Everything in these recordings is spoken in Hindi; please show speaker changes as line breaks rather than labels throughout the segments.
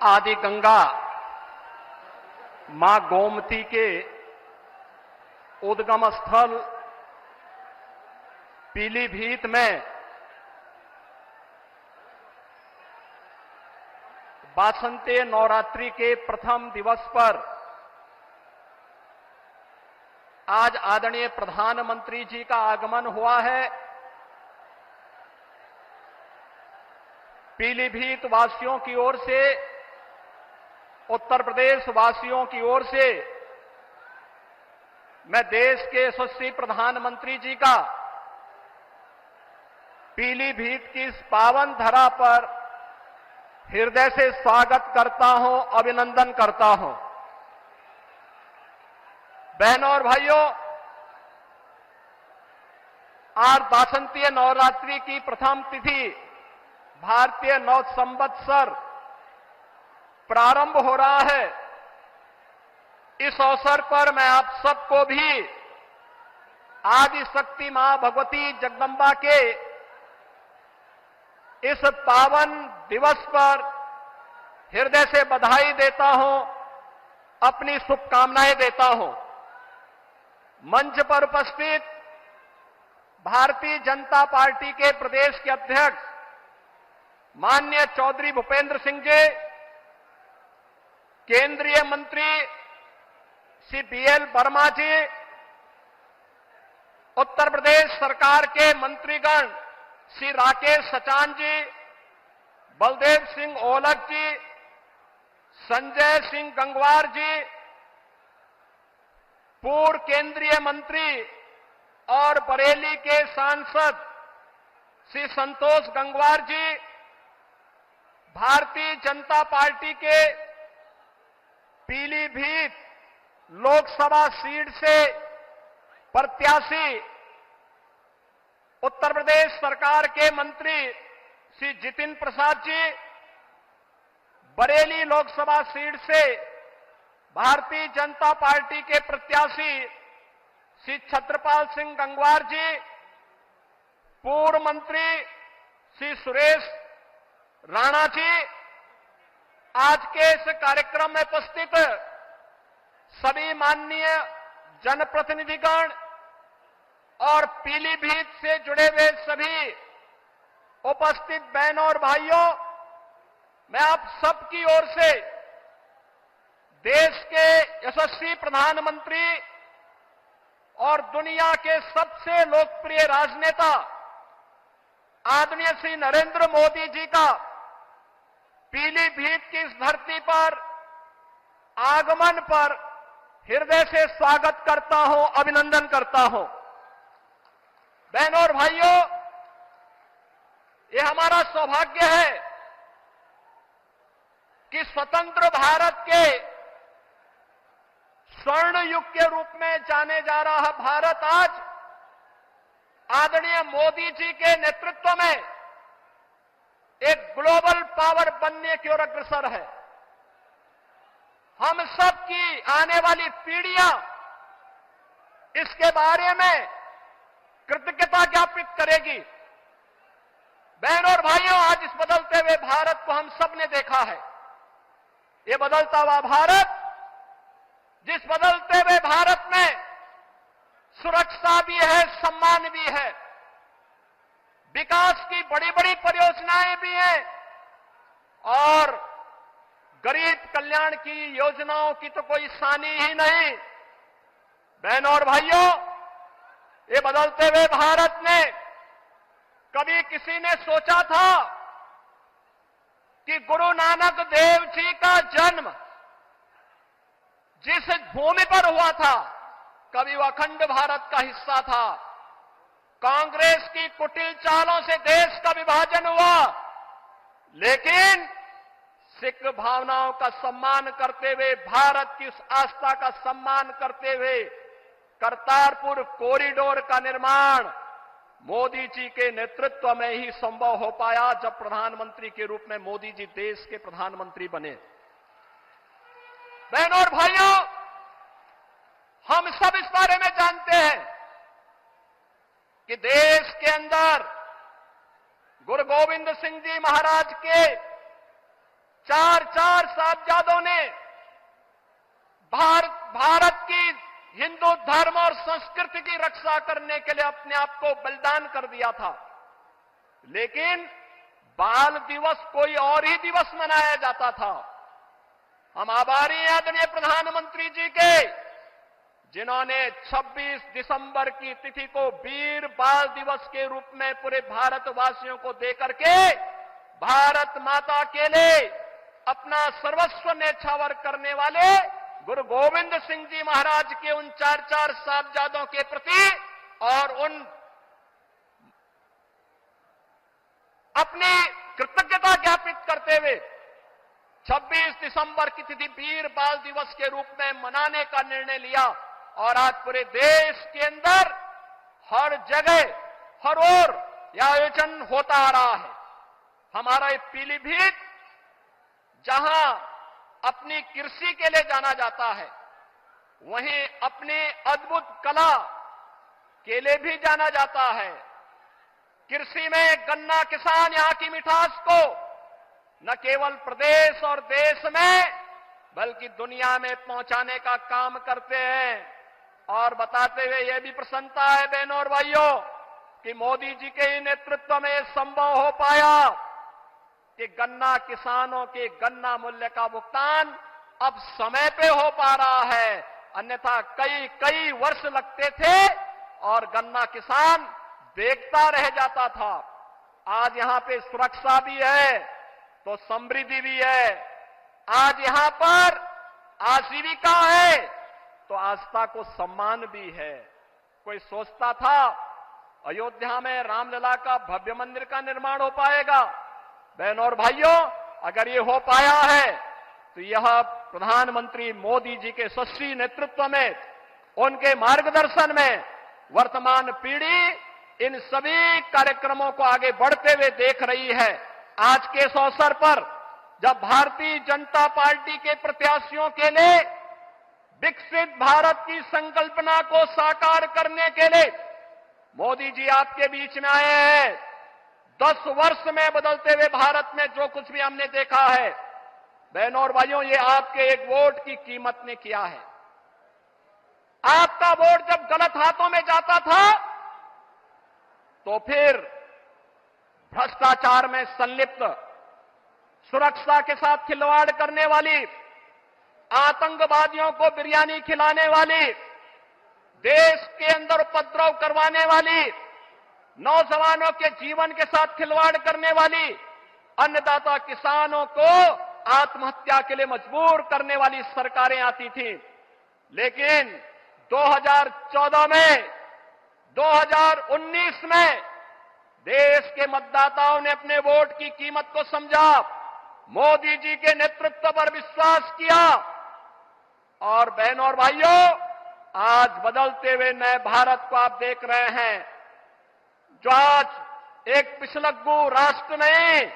आदि गंगा मां गोमती के उद्गम स्थल पीलीभीत में वासंती नवरात्रि के प्रथम दिवस पर आज आदरणीय प्रधानमंत्री जी का आगमन हुआ है। पीलीभीत वासियों की ओर से, उत्तर प्रदेश वासियों की ओर से मैं देश के यशस्वी प्रधानमंत्री जी का पीलीभीत की इस पावन धरा पर हृदय से स्वागत करता हूं, अभिनंदन करता हूं। बहनों और भाइयों, आज वासंतीय नवरात्रि की प्रथम तिथि भारतीय नव संवत्सर प्रारंभ हो रहा है। इस अवसर पर मैं आप सबको भी आदि शक्ति मां भगवती जगदंबा के इस पावन दिवस पर हृदय से बधाई देता हूं, अपनी शुभकामनाएं देता हूं। मंच पर उपस्थित भारतीय जनता पार्टी के प्रदेश के अध्यक्ष माननीय चौधरी भूपेंद्र सिंह जी, केंद्रीय मंत्री श्री बीएल वर्मा जी, उत्तर प्रदेश सरकार के मंत्रीगण श्री राकेश सचान जी, बलदेव सिंह ओलख जी, संजय सिंह गंगवार जी, पूर्व केंद्रीय मंत्री और बरेली के सांसद श्री संतोष गंगवार जी, भारतीय जनता पार्टी के पीलीभीत लोकसभा सीट से प्रत्याशी उत्तर प्रदेश सरकार के मंत्री श्री जितिन प्रसाद जी, बरेली लोकसभा सीट से भारतीय जनता पार्टी के प्रत्याशी श्री छत्रपाल सिंह गंगवार जी, पूर्व मंत्री श्री सुरेश राणा जी, आज के इस कार्यक्रम में उपस्थित सभी माननीय जनप्रतिनिधिगण और पीलीभीत से जुड़े हुए सभी उपस्थित बहनों और भाइयों, मैं आप सबकी ओर से देश के यशस्वी प्रधानमंत्री और दुनिया के सबसे लोकप्रिय राजनेता आदरणीय श्री नरेंद्र मोदी जी का पीलीभीत की इस धरती पर आगमन पर हृदय से स्वागत करता हूं, अभिनंदन करता हूं। बहनों और भाइयों, ये हमारा सौभाग्य है कि स्वतंत्र भारत के स्वर्ण युग के रूप में जाने जा रहा भारत आज आदरणीय मोदी जी के नेतृत्व में एक ग्लोबल पावर बनने की ओर अग्रसर है। हम सब की आने वाली पीढ़ियां इसके बारे में कृतज्ञता ज्ञापित करेगी। बहनों और भाइयों, आज इस बदलते हुए भारत को हम सब ने देखा है। ये बदलता हुआ भारत, जिस बदलते हुए भारत में सुरक्षा भी है, सम्मान भी है, विकास की बड़ी बड़ी परियोजनाएं भी हैं और गरीब कल्याण की योजनाओं की तो कोई सानी ही नहीं। बहनों और भाइयों, ये बदलते हुए भारत में कभी किसी ने सोचा था कि गुरु नानक देव जी का जन्म जिस भूमि पर हुआ था, कभी वह अखंड भारत का हिस्सा था। कांग्रेस की कुटिल चालों से देश का विभाजन हुआ, लेकिन सिख भावनाओं का सम्मान करते हुए, भारत की उस आस्था का सम्मान करते हुए करतारपुर कॉरिडोर का निर्माण मोदी जी के नेतृत्व में ही संभव हो पाया, जब प्रधानमंत्री के रूप में मोदी जी देश के प्रधानमंत्री बने। बहनों और भाइयों, हम सब इस बारे में जानते हैं कि देश के अंदर गुरु गोविंद सिंह जी महाराज के चार चार साहबजादों ने भारत की हिंदू धर्म और संस्कृति की रक्षा करने के लिए अपने आप को बलिदान कर दिया था। लेकिन बाल दिवस कोई और ही दिवस मनाया जाता था। हम आभारी हैं आदरणीय प्रधानमंत्री जी के, जिन्होंने 26 दिसंबर की तिथि को वीर बाल दिवस के रूप में पूरे भारतवासियों को देकर के भारत माता के लिए अपना सर्वस्व न्यौछावर करने वाले गुरु गोविंद सिंह जी महाराज के उन चार चार साहबजादों के प्रति और उन अपनी कृतज्ञता ज्ञापित करते हुए 26 दिसंबर की तिथि वीर बाल दिवस के रूप में मनाने का निर्णय लिया। और आज पूरे देश के अंदर हर जगह हर ओर यह आयोजन होता आ रहा है। हमारा ये पीलीभीत, जहां अपनी कृषि के लिए जाना जाता है, वहीं अपनी अद्भुत कला के लिए भी जाना जाता है। कृषि में गन्ना किसान यहां की मिठास को न केवल प्रदेश और देश में बल्कि दुनिया में पहुंचाने का काम करते हैं। और बताते हुए यह भी प्रसन्नता है बहनों और भाइयों कि मोदी जी के ही नेतृत्व में संभव हो पाया कि गन्ना किसानों के गन्ना मूल्य का भुगतान अब समय पे हो पा रहा है। अन्यथा कई वर्ष लगते थे और गन्ना किसान देखता रह जाता था। आज यहां पे सुरक्षा भी है तो समृद्धि भी है। आज यहां पर आजीविका है तो आस्था को सम्मान भी है। कोई सोचता था अयोध्या में रामलला का भव्य मंदिर का निर्माण हो पाएगा? बहनों और भाइयों, अगर ये हो पाया है तो यह प्रधानमंत्री मोदी जी के यशस्वी नेतृत्व में, उनके मार्गदर्शन में वर्तमान पीढ़ी इन सभी कार्यक्रमों को आगे बढ़ते हुए देख रही है। आज के इस अवसर पर जब भारतीय जनता पार्टी के प्रत्याशियों के लिए विकसित भारत की संकल्पना को साकार करने के लिए मोदी जी आपके बीच में आए हैं, 10 वर्ष में बदलते हुए भारत में जो कुछ भी हमने देखा है, बहनों और भाइयों, ये आपके एक वोट की कीमत ने किया है। आपका वोट जब गलत हाथों में जाता था तो फिर भ्रष्टाचार में संलिप्त, सुरक्षा के साथ खिलवाड़ करने वाली, आतंकवादियों को बिरयानी खिलाने वाली, देश के अंदर उपद्रव करवाने वाली, नौजवानों के जीवन के साथ खिलवाड़ करने वाली, अन्नदाता किसानों को आत्महत्या के लिए मजबूर करने वाली सरकारें आती थी। लेकिन 2014 में, 2019 में देश के मतदाताओं ने अपने वोट की कीमत को समझा, मोदी जी के नेतृत्व पर विश्वास किया और बहनों और भाइयों, आज बदलते हुए नए भारत को आप देख रहे हैं, जो आज एक पिछलग्गू राष्ट्र नहीं,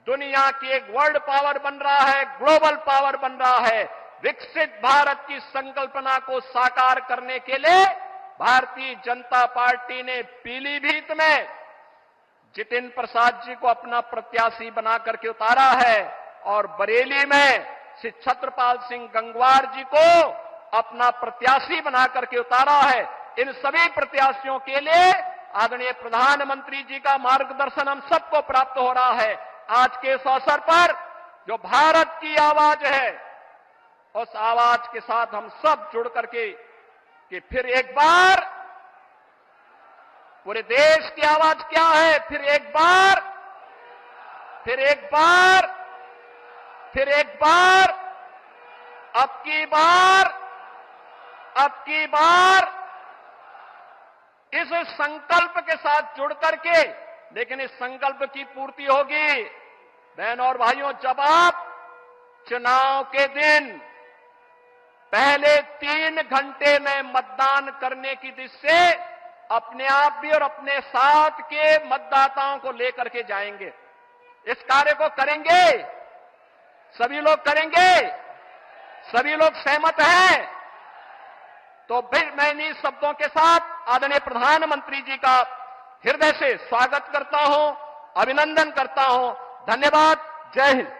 दुनिया की एक वर्ल्ड पावर बन रहा है, ग्लोबल पावर बन रहा है। विकसित भारत की संकल्पना को साकार करने के लिए भारतीय जनता पार्टी ने पीलीभीत में जितिन प्रसाद जी को अपना प्रत्याशी बना करके उतारा है और बरेली में श्री छत्रपाल सिंह गंगवार जी को अपना प्रत्याशी बना करके उतारा है। इन सभी प्रत्याशियों के लिए आदरणीय प्रधानमंत्री जी का मार्गदर्शन हम सबको प्राप्त हो रहा है। आज के इस अवसर पर जो भारत की आवाज है, उस आवाज के साथ हम सब जुड़ करके कि फिर एक बार पूरे देश की आवाज क्या है, फिर एक बार, फिर एक बार, फिर एक बार, अब की बार, अब की बार, इस संकल्प के साथ जुड़ करके, लेकिन इस संकल्प की पूर्ति होगी बहनों और भाइयों जब आप चुनाव के दिन पहले 3 घंटे में मतदान करने की दिशा से अपने आप भी और अपने साथ के मतदाताओं को लेकर के जाएंगे। इस कार्य को करेंगे, सभी लोग करेंगे, सभी लोग सहमत हैं। तो फिर मैं इन्हीं शब्दों के साथ आदरणीय प्रधानमंत्री जी का हृदय से स्वागत करता हूं, अभिनंदन करता हूं। धन्यवाद। जय हिंद।